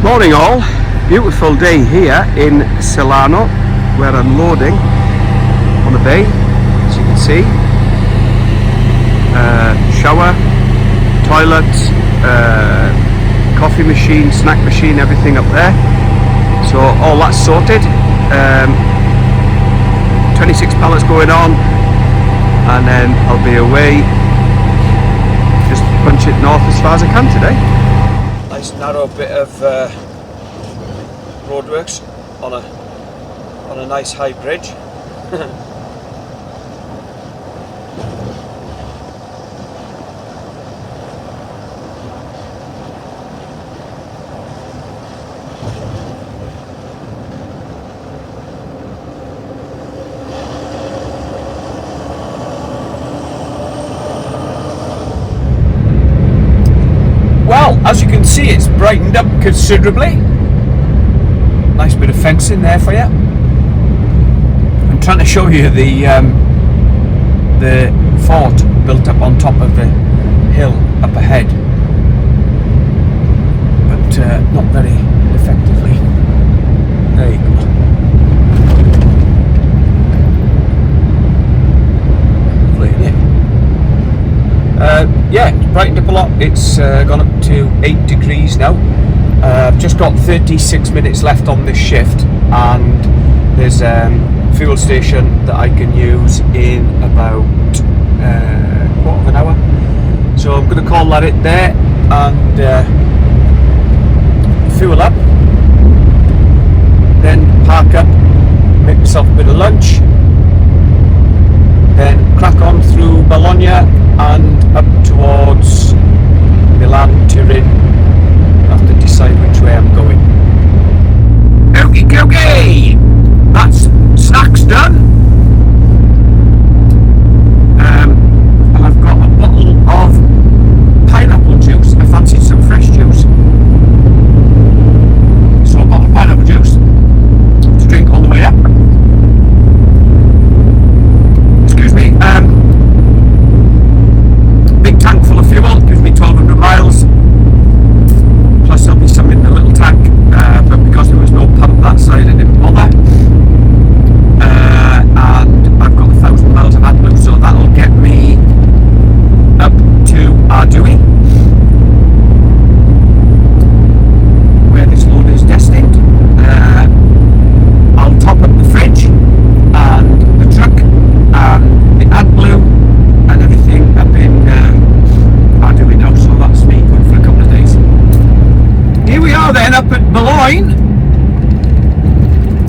Morning all, beautiful day here in Celano where I'm loading on the bay, as you can see. Shower, toilet, coffee machine, snack machine, everything up there. So all that's sorted. 26 pallets going on, and then I'll be away. Just punch it north as far as I can today. Nice narrow bit of roadworks on a nice high bridge. Well, as you can see, it's brightened up considerably. Nice bit of fencing there for you. I'm trying to show you the fort built up on top of the hill up ahead, but not very effectively. There you go. Yeah, it's brightened up a lot. It's gone up to 8 degrees now. I've just got 36 minutes left on this shift, and there's a fuel station that I can use in about a quarter of an hour. So I'm going to call that it there and fuel up, then park up, make myself a bit of lunch, then crack on through Bologna and up towards Milan, Turin. I have to decide which way I'm going. Okie dokie! That's snacks done. And I've got a bottle of pineapple juice. I fancied some fresh juice. So a bottle of pineapple juice to drink on the way up. Excuse me. Big tank full of fuel, gives me 1200 miles. Plus there'll be some in the little tank, but because there was no pump that side I didn't bother. And I've got 1000 miles of AdBlue, so that'll get me up to Ardui, where this load is destined. I'll top up the fridge and the truck and the AdBlue and everything up in Ardui now, so that's me good for a couple of days. Here we are then up at Boulogne,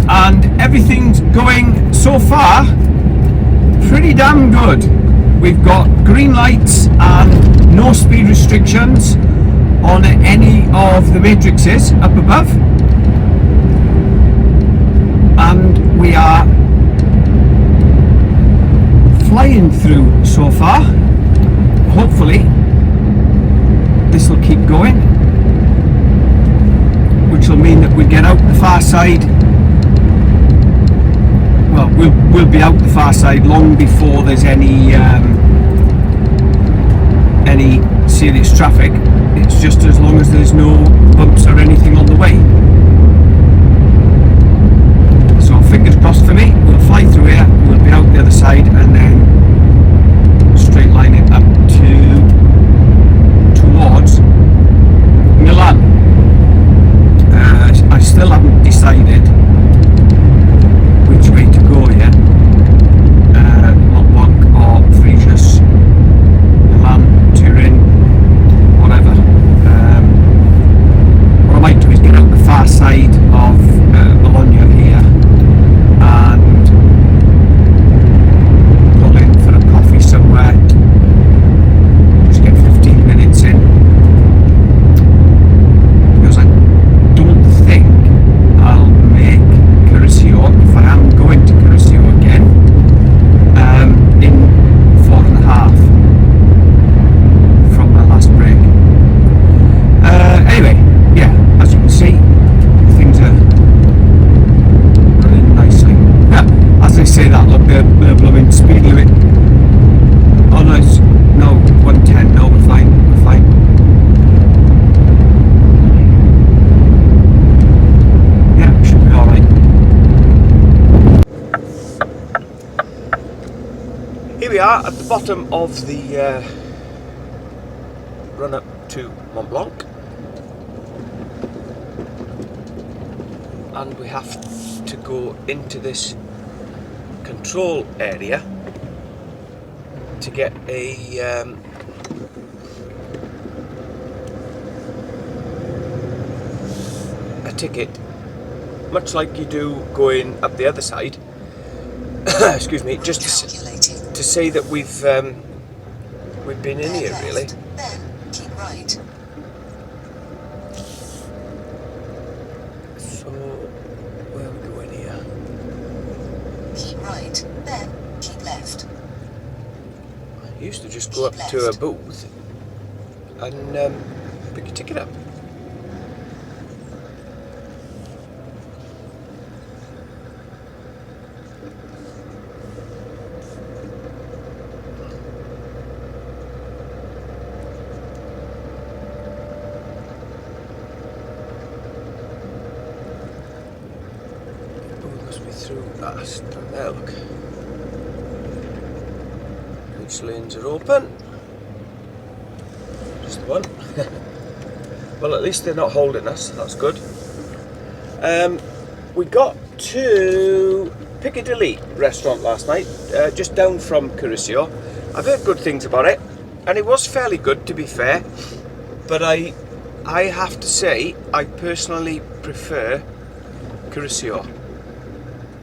and everything's going so far pretty damn good. We've got green lights and no speed restrictions on any of the matrices up above, and we are flying through so far. Hopefully this will keep going, which will mean that we get out the far side. Well, we'll be out the far side long before there's any serious traffic. It's just as long as there's no bumps or anything on the way. So fingers crossed for me. We'll fly through here, we'll be out the other side, and then straight line it up towards Milan. I still haven't decided which way to go yet. Mont Blanc or Frisius, Milan, Turin, whatever. What I might do is get out the far side of Bologna here and pull in for a coffee somewhere. Just get 15 minutes in. Because I don't think I'll make Curacao, if I am going to Curacao again, in 4.5 from my last break. Anyway, yeah, as you can see, things are are at the bottom of the run up to Mont Blanc, and we have to go into this control area to get a ticket, much like you do going up the other side. Excuse me, just to say that we've been in here, really. Then keep right. So where are we going here? Keep right, then keep left. I used to just go up to a booth and pick your ticket up. Through that down there, look. Which lanes are open? Just the one. Well, at least they're not holding us, that's good. We got to Piccadilly restaurant last night, just down from Curacao. I've heard good things about it, and it was fairly good, to be fair. But I have to say, I personally prefer Curacao.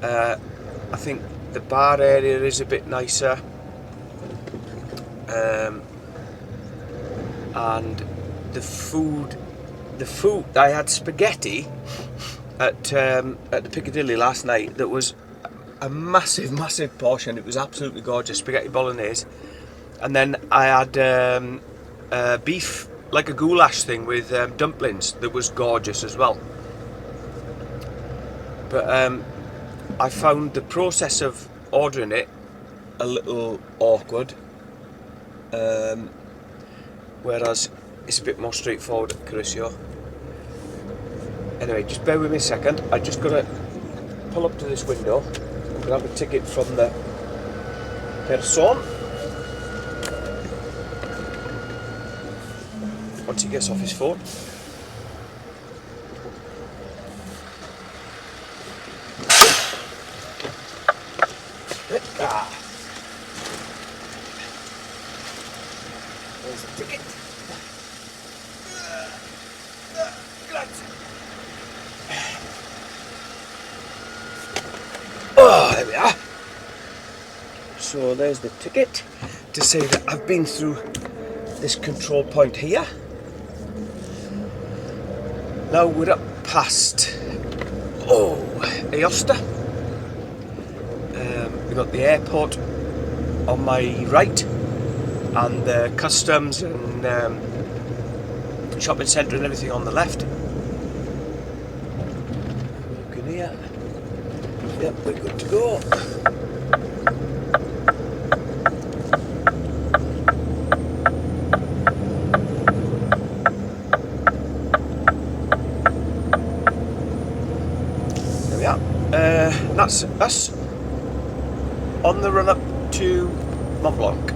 I think the bar area is a bit nicer, and the food. I had spaghetti at the Piccadilly last night. That was a massive portion. It was absolutely gorgeous, spaghetti bolognese, and then I had beef, like a goulash thing with dumplings. That was gorgeous as well. But I found the process of ordering it a little awkward, whereas it's a bit more straightforward at Curacao. Anyway, just bear with me a second. I just got to pull up to this window and grab a ticket from the person. Once he gets off his phone. There's the ticket. Oh, there we are. So there's the ticket to say that I've been through this control point here. Now we're up past Aosta. We've got the airport on my right, and the customs and shopping centre and everything on the left. Look in here. Yep, we're good to go. There we are. That's us on the run up to Mont Blanc.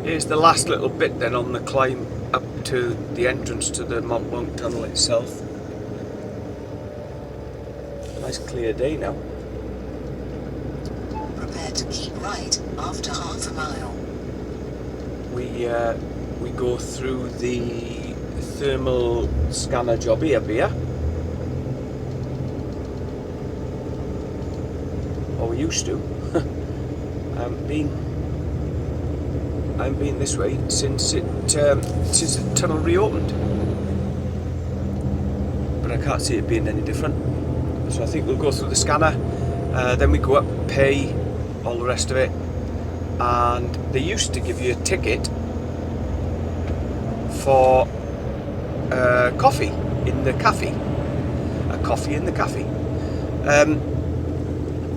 Here's the last little bit then on the climb up to the entrance to the Mont Blanc tunnel itself. Nice clear day now. Prepare to keep right after half a mile. We go through the thermal scanner job here. Or we used to. I've been this way since the tunnel reopened, but I can't see it being any different. So I think we'll go through the scanner, then we go up, pay, all the rest of it, and they used to give you a ticket for coffee in the cafe. A coffee in the cafe.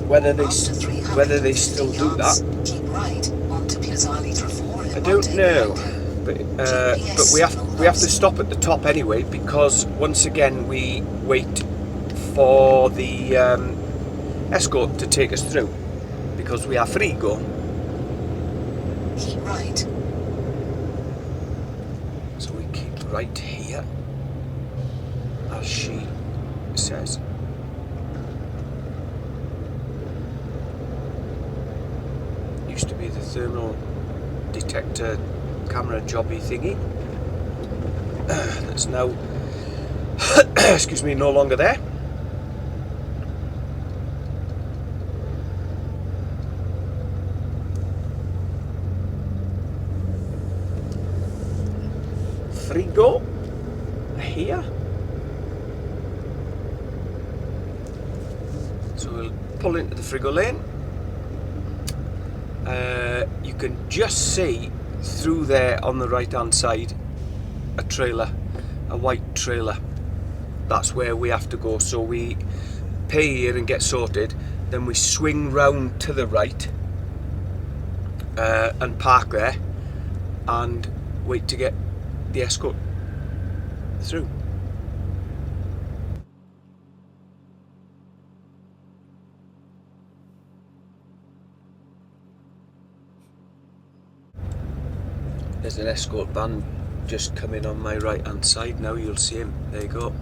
Whether they still do that, I don't know. But we have to stop at the top anyway, because once again we wait for the escort to take us through because we are free go. Keep right. So we keep right here, as she says. Used to be the thermal detector camera jobby thingy. That's now, excuse me, no longer there. Frigo here. So we'll pull into the Frigo lane. You can just see through there on the right hand side a trailer, a white trailer. That's where we have to go. So we pay here and get sorted, then we swing round to the right and park there and wait to get the escort through. There's an escort van just coming on my right hand side now, you'll see him, there you go.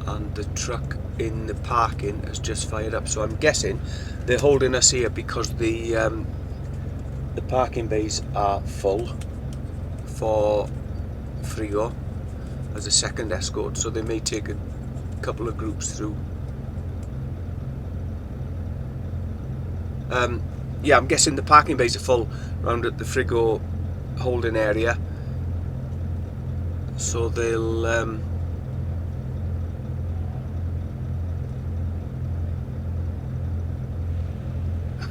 And the truck in the parking has just fired up, so I'm guessing they're holding us here because the parking bays are full for Frigo as a second escort, so they may take a couple of groups through. Yeah, I'm guessing the parking bays are full round at the Frigo holding area, so they'll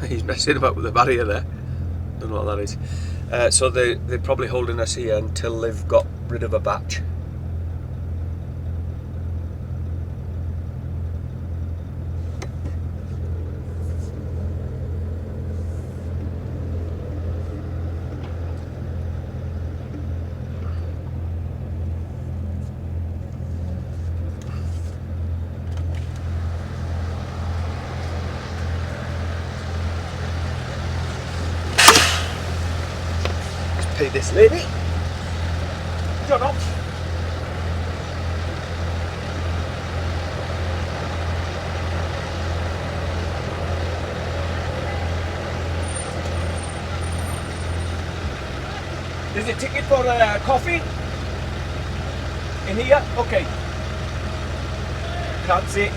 he's messing about with the barrier there, don't know what that is. So they're probably holding us here until they've got rid of a batch. Pay this lady. Shut up. There's a ticket for coffee in here? Okay. Can't see.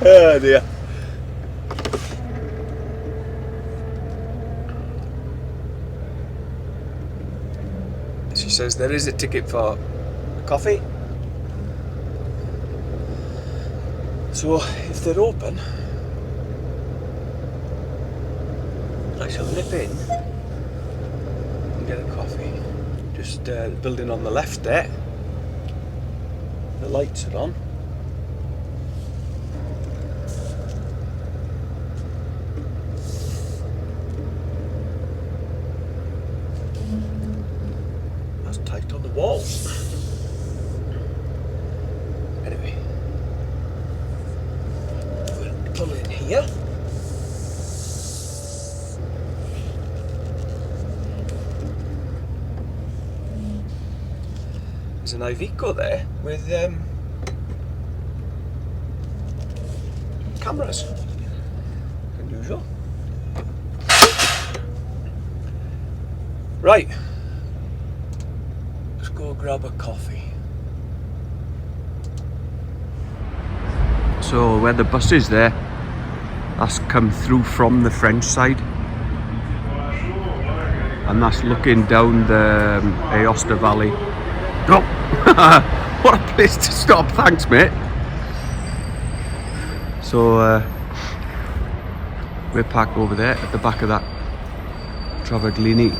Oh dear. She says there is a ticket for coffee. So if they're open, I shall nip in and get a coffee. Just the building on the left there. The lights are on. That's tight on the wall. Anyway, we'll pull in here. There's an Iveco there with cameras, unusual. Right, let's go grab a coffee. So where the bus is there, that's come through from the French side, and that's looking down the Aosta Valley. Oh, what a place to stop, thanks mate. So we're parked over there at the back of that Travaglini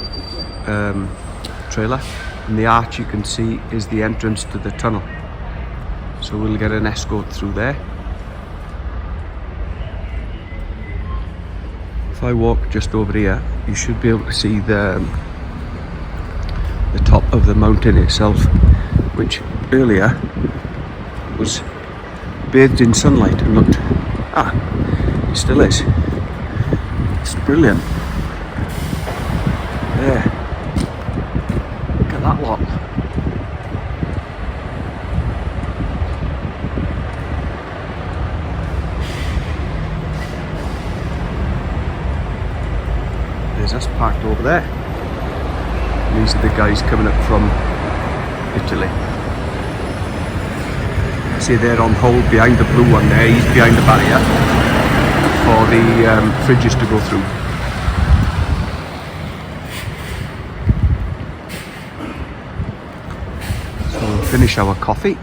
trailer, and the arch you can see is the entrance to the tunnel, so we'll get an escort through there. If I walk just over here, you should be able to see the the top of the mountain itself, which earlier was bathed in sunlight and looked, it still is. It's brilliant. There. Look at that lot. There's us parked over there. And these are the guys coming up from Italy. See, they're on hold behind the blue one there. He's behind the barrier for the fridges to go through. So we'll finish our coffee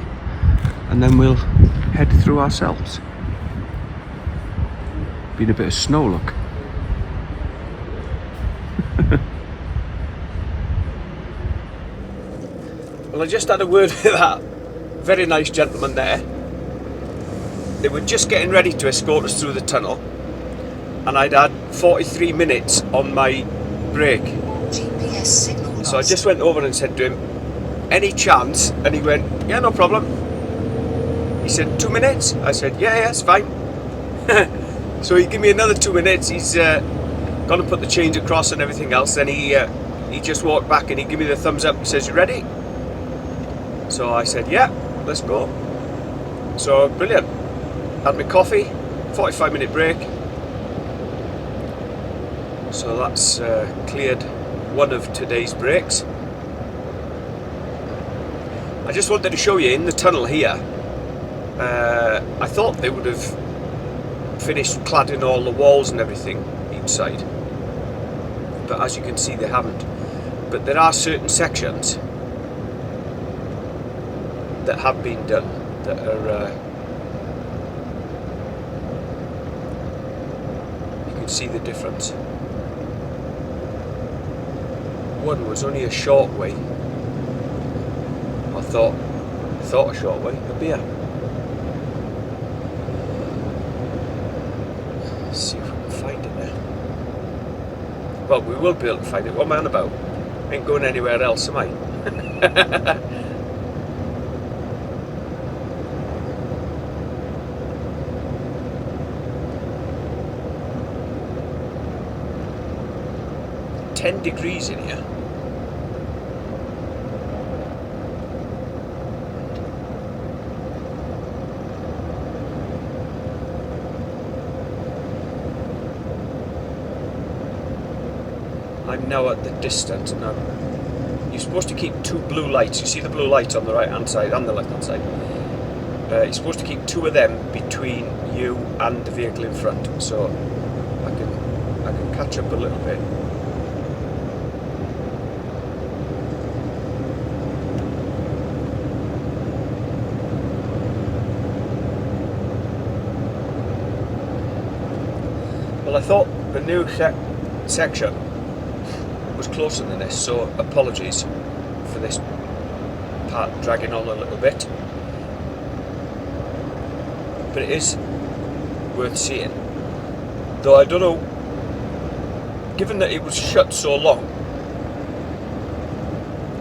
and then we'll head through ourselves. Been a bit of snow, look. Well, I just had a word with that very nice gentleman there. They were just getting ready to escort us through the tunnel, and I'd had 43 minutes on my break. GPS signal lost. So I just went over and said to him, any chance? And he went, yeah, no problem. He said, 2 minutes? I said, yeah, it's fine. So he gave me another 2 minutes. He's gone to put the change across and everything else. Then he just walked back and he gave me the thumbs up. He says, you ready? So I said, yeah, let's go. So brilliant. Had my coffee, 45-minute break. So that's cleared one of today's breaks. I just wanted to show you in the tunnel here. I thought they would have finished cladding all the walls and everything inside, but as you can see they haven't. But there are certain sections that have been done that are you can see the difference. One was only a short way. I thought a short way, a beer. Let's see if we can find it there. Well, we will be able to find it. What am I on about? Ain't going anywhere else, am I? 10 degrees in here. I'm now at the distance, and you're supposed to keep 2 blue lights. You see the blue lights on the right hand side and the left hand side. You're supposed to keep 2 of them between you and the vehicle in front, so I can catch up a little bit. Well, I thought the new section was closer than this, so apologies for this part dragging on a little bit. But it is worth seeing. Though I don't know, given that it was shut so long,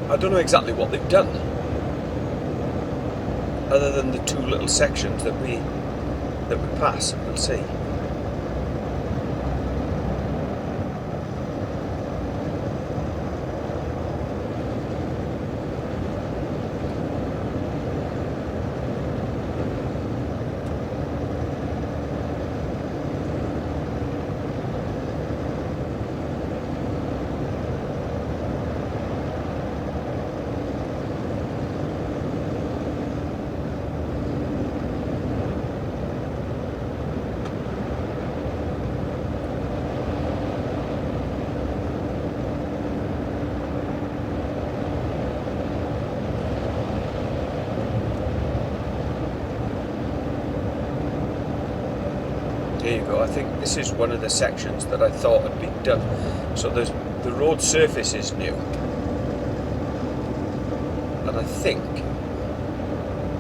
I don't know exactly what they've done, other than the 2 little sections that we pass. We'll see. There you go. I think this is one of the sections that I thought had been done. So the road surface is new, and I think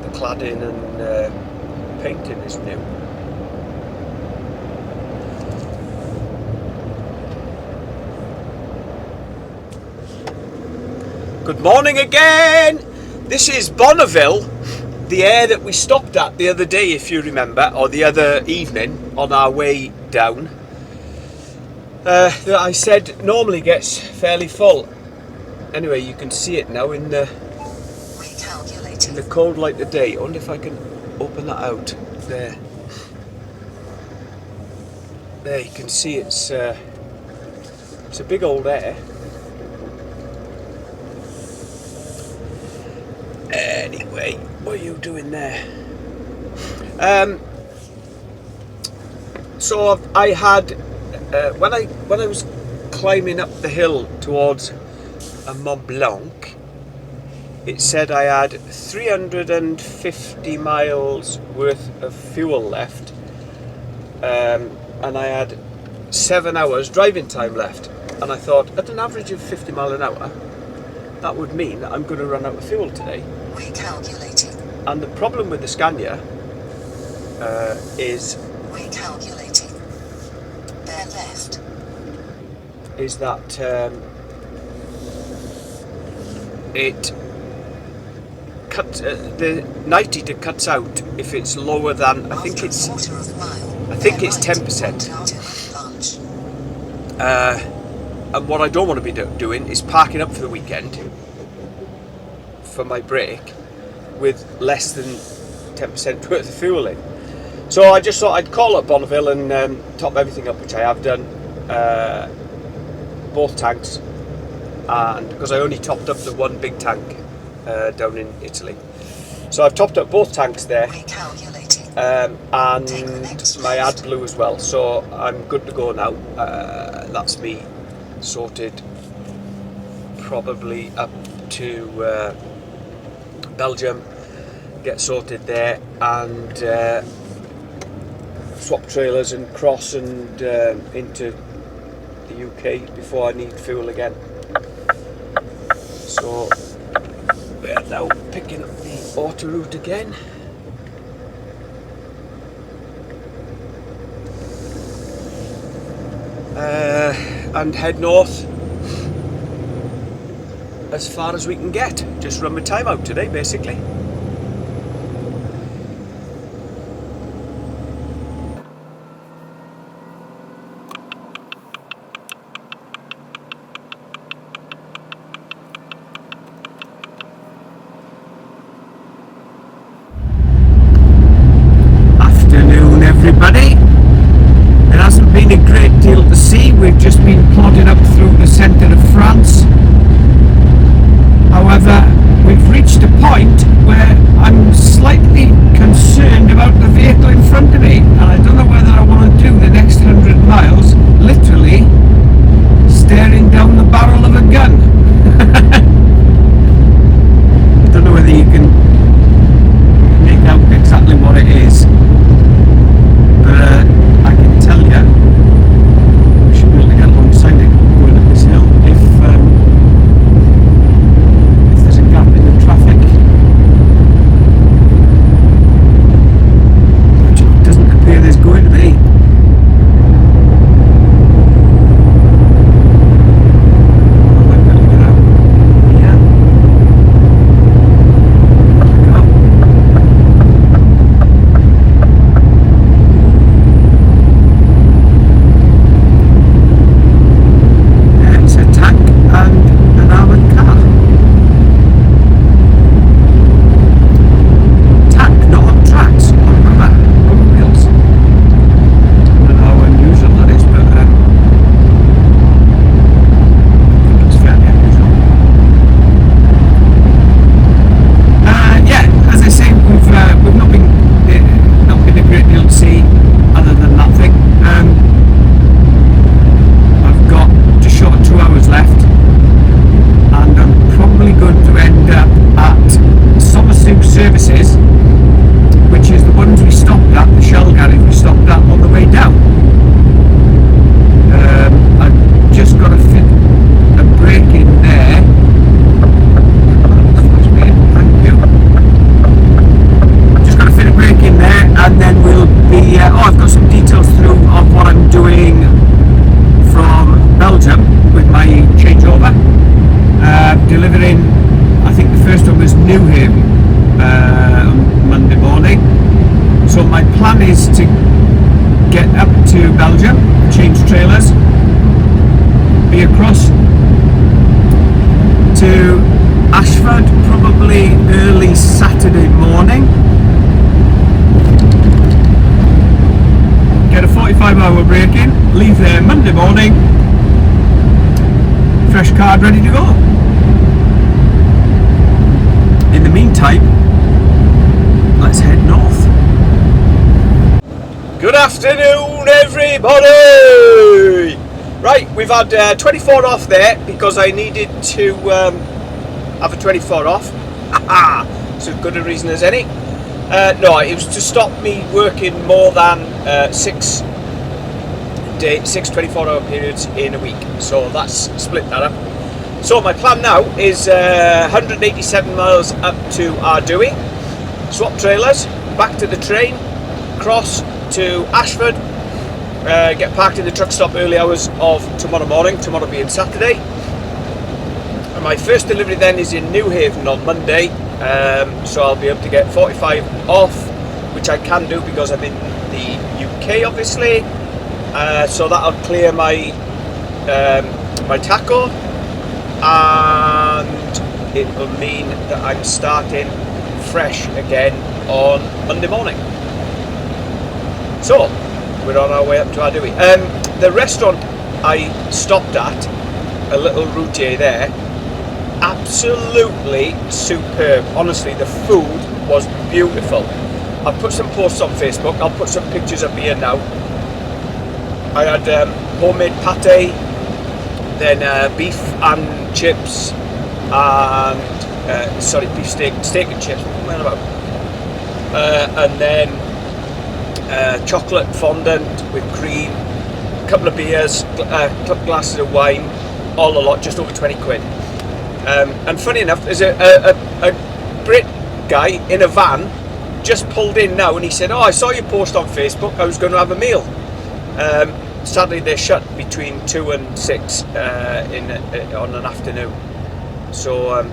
the cladding and painting is new. Good morning again. This is Bonneville, the area that we stopped at the other day, if you remember, or the other evening on our way down. That I said normally gets fairly full. Anyway, you can see it now in the cold light of day. I wonder if I can open that out. There. There, you can see it's a big old air. Anyway, what are you doing there? So I had when I was climbing up the hill towards Mont Blanc, it said I had 350 miles worth of fuel left, and I had 7 hours driving time left. And I thought, at an average of 50 mile an hour, that would mean that I'm going to run out of fuel today. Recalculating. And the problem with the Scania is Recalculating. Bear left. Is that it cuts the 90 cuts out if it's lower than I think it's 10%. And what I don't want to be doing is parking up for the weekend for my break with less than 10% worth of fuel in. So I just thought I'd call up Bonneville and top everything up, which I have done. Both tanks, and because I only topped up the one big tank down in Italy. So I've topped up both tanks there, and my AdBlue as well. So I'm good to go now. That's me sorted, probably up to Belgium, get sorted there, and swap trailers and cross and into the UK before I need fuel again. So we are now picking up the autoroute again. And head north as far as we can get. Just run my time out today, basically. Afternoon, everybody. There hasn't been a great deal to see. We've just been plodding up through the centre of France. However, we've reached a point where I'm slightly concerned about the vehicle in front of me, and I don't know whether I want to do the next 100 miles literally staring down the barrel of a gun. I don't know whether you can make out exactly what it is, but I can tell you we should be able to get alongside it going up this hill if there's a gap in the traffic. plan is to get up to Belgium, change trailers, be across to Ashford probably early Saturday morning, get a 45-hour break in, leave there Monday morning, fresh card ready to go. In the meantime, let's head north. Good afternoon, everybody! Right, we've had 24 off there because I needed to have a 24 off. It's as good a reason as any. No, it was to stop me working more than 6 24-hour periods in a week. So that's split that up. So my plan now is 187 miles up to Ardui, swap trailers, back to the train, cross to Ashford, get parked in the truck stop early hours of tomorrow morning, tomorrow being Saturday. And my first delivery then is in Newhaven on Monday, so I'll be able to get 45 off, which I can do because I'm in the UK obviously, so that'll clear my my taco, and it will mean that I'm starting fresh again on Monday morning. So we're on our way up to Ardui. The restaurant I stopped at, a little routier there, absolutely superb. Honestly, the food was beautiful. I'll put some posts on Facebook. I'll put some pictures up here now. I had homemade pate, then beef and chips, and beef steak and chips. What am I about? And then chocolate fondant with cream, a couple of beers, glasses of wine, all a lot, just over 20 quid. And funny enough, there's a Brit guy in a van just pulled in now, and he said, "Oh, I saw your post on Facebook. I was going to have a meal." Sadly, they're shut between 2 and 6 on an afternoon. So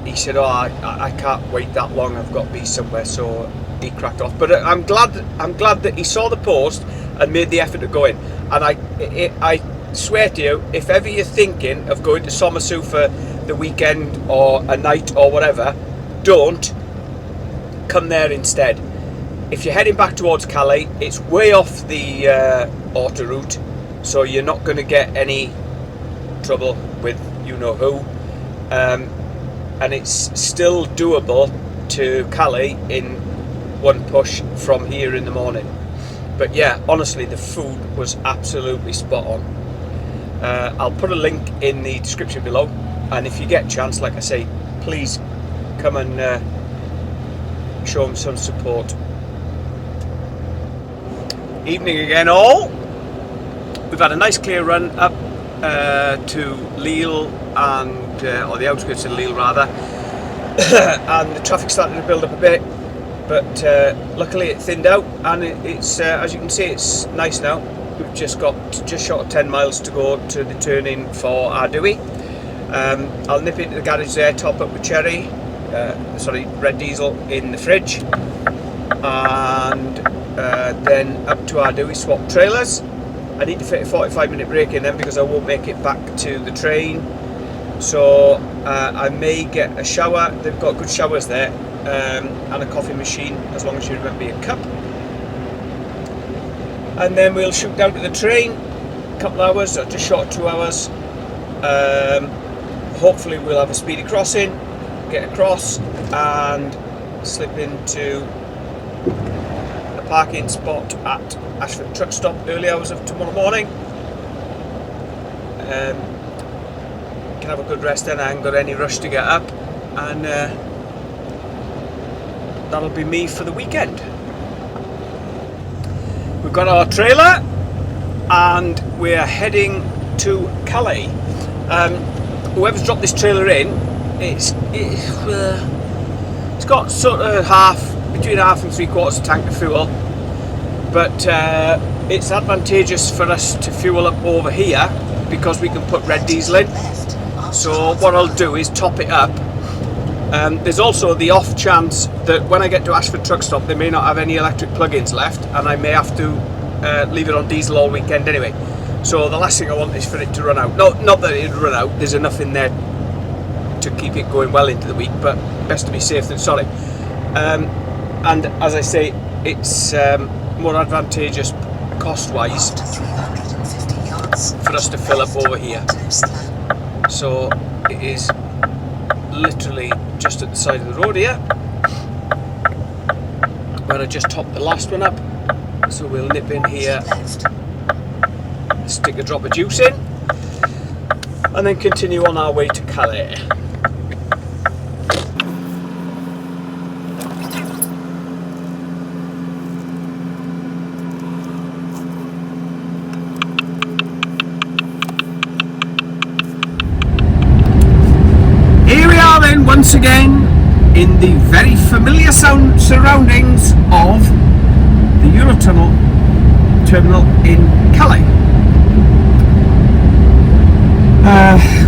he said, "Oh, I can't wait that long. I've got to be somewhere." So he cracked off. But I'm glad that he saw the post and made the effort to go in. And I swear to you, if ever you're thinking of going to Somerset for the weekend or a night or whatever, don't come there instead. If you're heading back towards Calais, it's way off the autoroute, so you're not going to get any trouble with you know who, and it's still doable to Calais in one push from here in the morning. But yeah, honestly, the food was absolutely spot on. I'll put a link in the description below, and if you get a chance, like I say, please come and show them some support. Evening again all. We've had a nice clear run up to Lille, and or the outskirts of Lille rather, and the traffic started to build up a bit, but luckily it thinned out, and it's as you can see, it's nice now. We've just got just short of 10 miles to go to the turn-in for Ardui. I'll nip into the garage there, top up with red diesel in the fridge, and then up to Ardui, swap trailers. I need to fit a 45-minute break in then because I won't make it back to the train, so I may get a shower. They've got good showers there, and a coffee machine, as long as you remember your cup. And then we'll shoot down to the train, a couple of hours, or just short of 2 hours. Hopefully we'll have a speedy crossing, get across and slip into a parking spot at Ashford Truckstop early hours of tomorrow morning. Can have a good rest then. I haven't got any rush to get up, and that'll be me for the weekend. We've got our trailer and we're heading to Calais. Whoever's dropped this trailer in, it's got sort of between half and 3/4 tank of fuel, but it's advantageous for us to fuel up over here because we can put red diesel in. So what I'll do is top it up There's also the off chance that when I get to Ashford Truckstop they may not have any electric plug-ins left, and I may have to leave it on diesel all weekend anyway. So the last thing I want is for it to run out. No, not that it'd run out, there's enough in there to keep it going well into the week, but best to be safe than sorry. And as I say, it's more advantageous cost-wise for us to fill up over here. So it is literally just at the side of the road here, where I just topped the last one up. So we'll nip in here, stick a drop of juice in, and then continue on our way to Calais. Once again in the very familiar surroundings of the Eurotunnel terminal in Calais.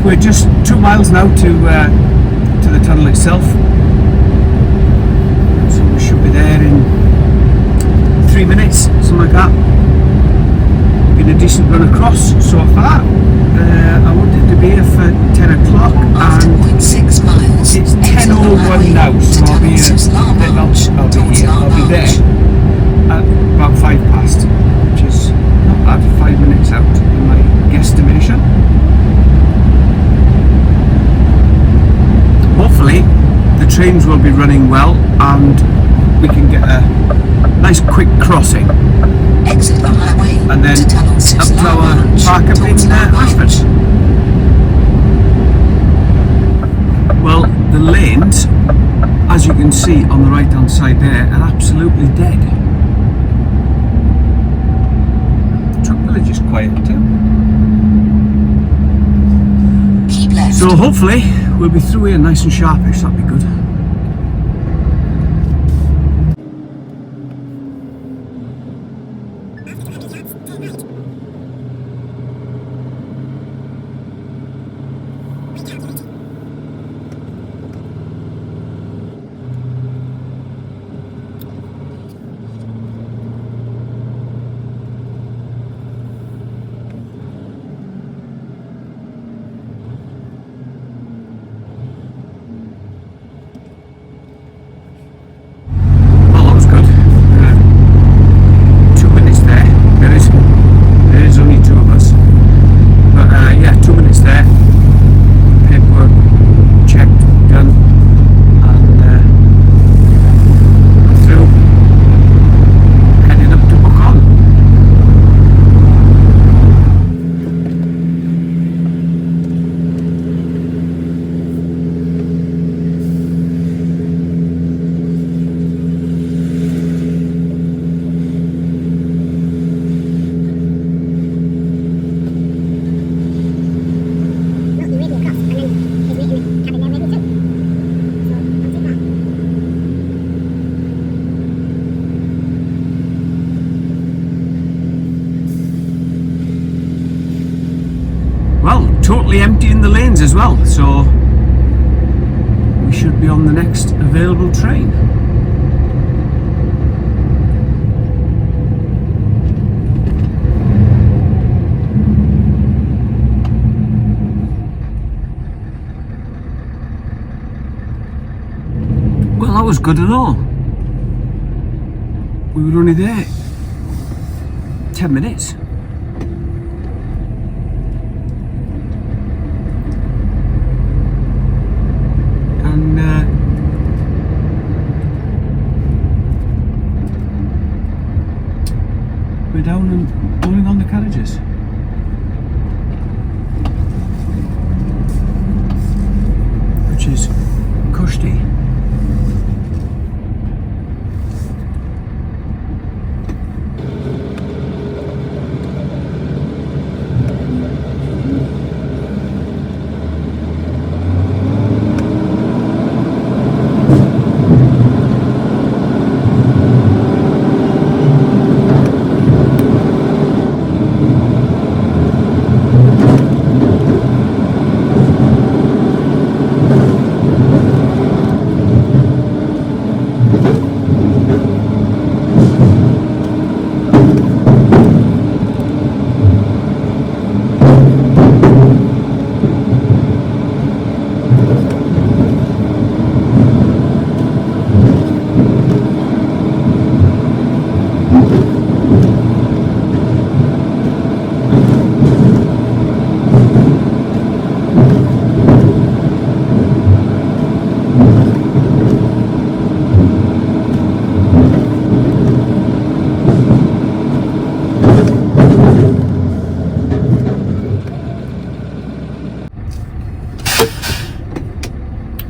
We're just 2 miles now to the tunnel itself, so we should be there in 3 minutes, something like that. Been a decent run across so far. I wanted to be here for 10 o'clock and it's 10:01 now, so I'll be here, I'll be there at about 5 past, which is not bad, 5 minutes out in my guesstimation. Hopefully the trains will be running well and we can get a nice quick crossing. Exit the highway and then up to our park up in Ashford. Well, the lanes, as you can see on the right hand side there, are absolutely dead. The truck village is quiet too. Keep left. So hopefully we'll be through here nice and sharpish, that'd be good. Totally empty in the lanes as well, so we should be on the next available train. Well, that was good and all. We were only there 10 minutes. We're down and going on the carriages. Which is cushy.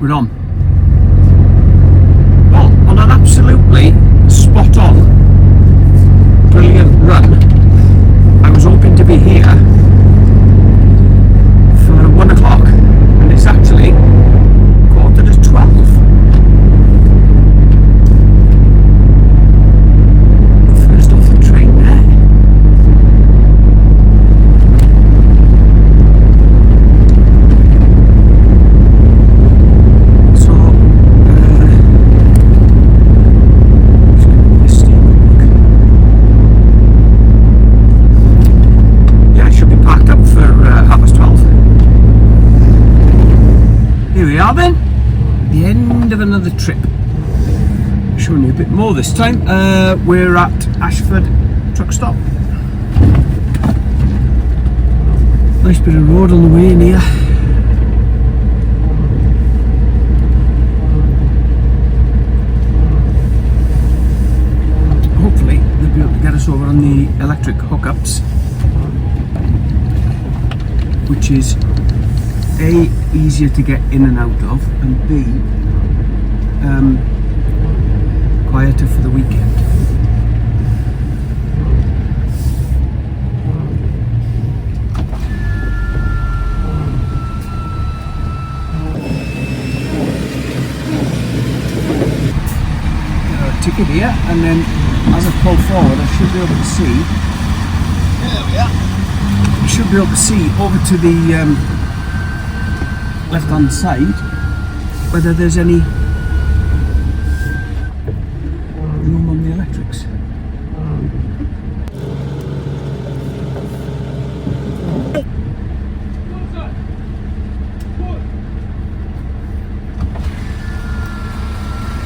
we're on. Well, on an absolutely spot on, brilliant run. I was hoping to be here for 1 o'clock, and it's actually 11:45. First off the train there. So, it's going to be a steep walk. Yeah, I should be packed up for 12:30. Here we are then, the end of another trip. Showing you a bit more this time. We're at Ashford Truckstop. Nice bit of road on the way in here. Hopefully they'll be able to get us over on the electric hookups, which is A, easier to get in and out of, and B, quieter for the weekend. Got a ticket here, and then as I pull forward I should be able to see. There we are. I should be able to see over to the left hand side whether there's any room on the electrics.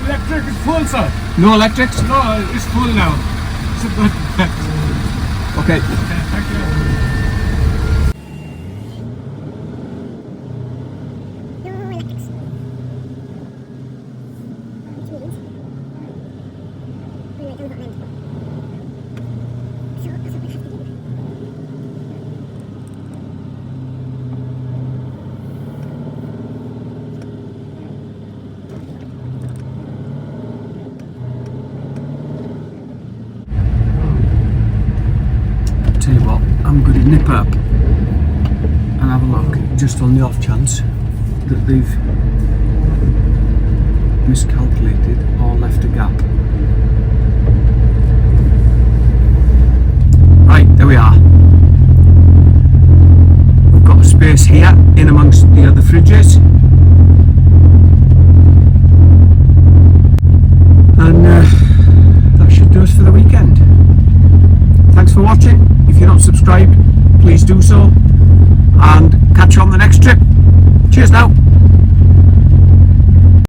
Electric is full, sir. No electrics? No, it's full now. It's a good. Okay. Thank you. Tell you what, I'm going to nip up and have a look, just on the off chance that they've miscalculated or left a gap. Right, there we are. We've got a space here in amongst the other fridges, and that should do us for the weekend. Thanks for watching. If you're not subscribed, please do so, and catch you on the next trip. Cheers now.